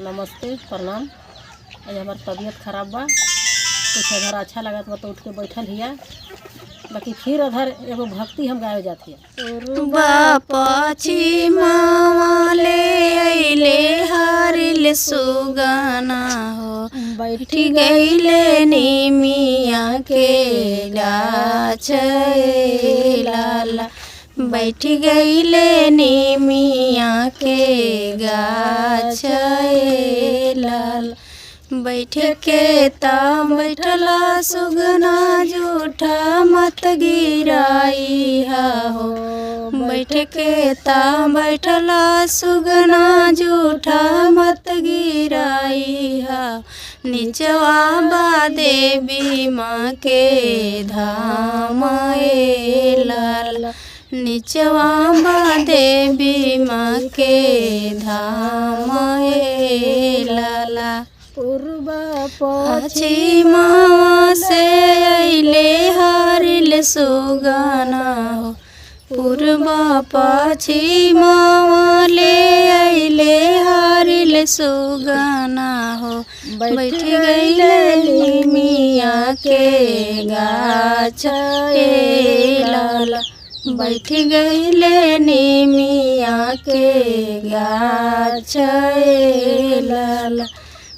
नमस्ते प्रणाम। आज हमार तबीयत खराब बा, कुछ अधर अच्छा लगत बा तो उठ के बैठल हिया। बाकी फिर अधर एगो भक्ति हम गावे जाती है। बापाची मावाले अइले हारिल सुगाना हो, बैठी गईले निमिया के गाछ लाला। बैठी गईले निमिया के गाछ लाल। बैठे के ता बैठला सुगना जूठा मत गिराई हो। बैठ के ता बैठला सुगना जूठा मत गिराई हा। निचवा बा देवी माँ के धाम लाल। निचवा बा देवी माँ के धाम लाला। पूर्वा पश्चिमा से अइले हारिल सुगाना हो। पूर्वा पश्चिमा ले अइले हारिल सुगाना हो। बैठ गईले निमिया के गाछ लाला। बैठ गईले निमिया के गाछ लाला।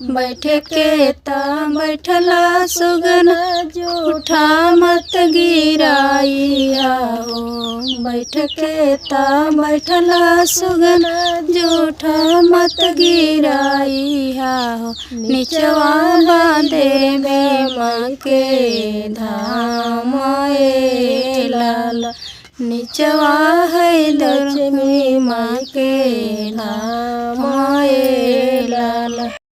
बैठ के ता बैठला सुगना जूठा मत गिराई हो। बैठ के ता बैठला सुगना जूठा मत गिराई हो। निचवा बा देवी माँ के धाम लाला। निचवा है लक्ष्मी माँ के धाम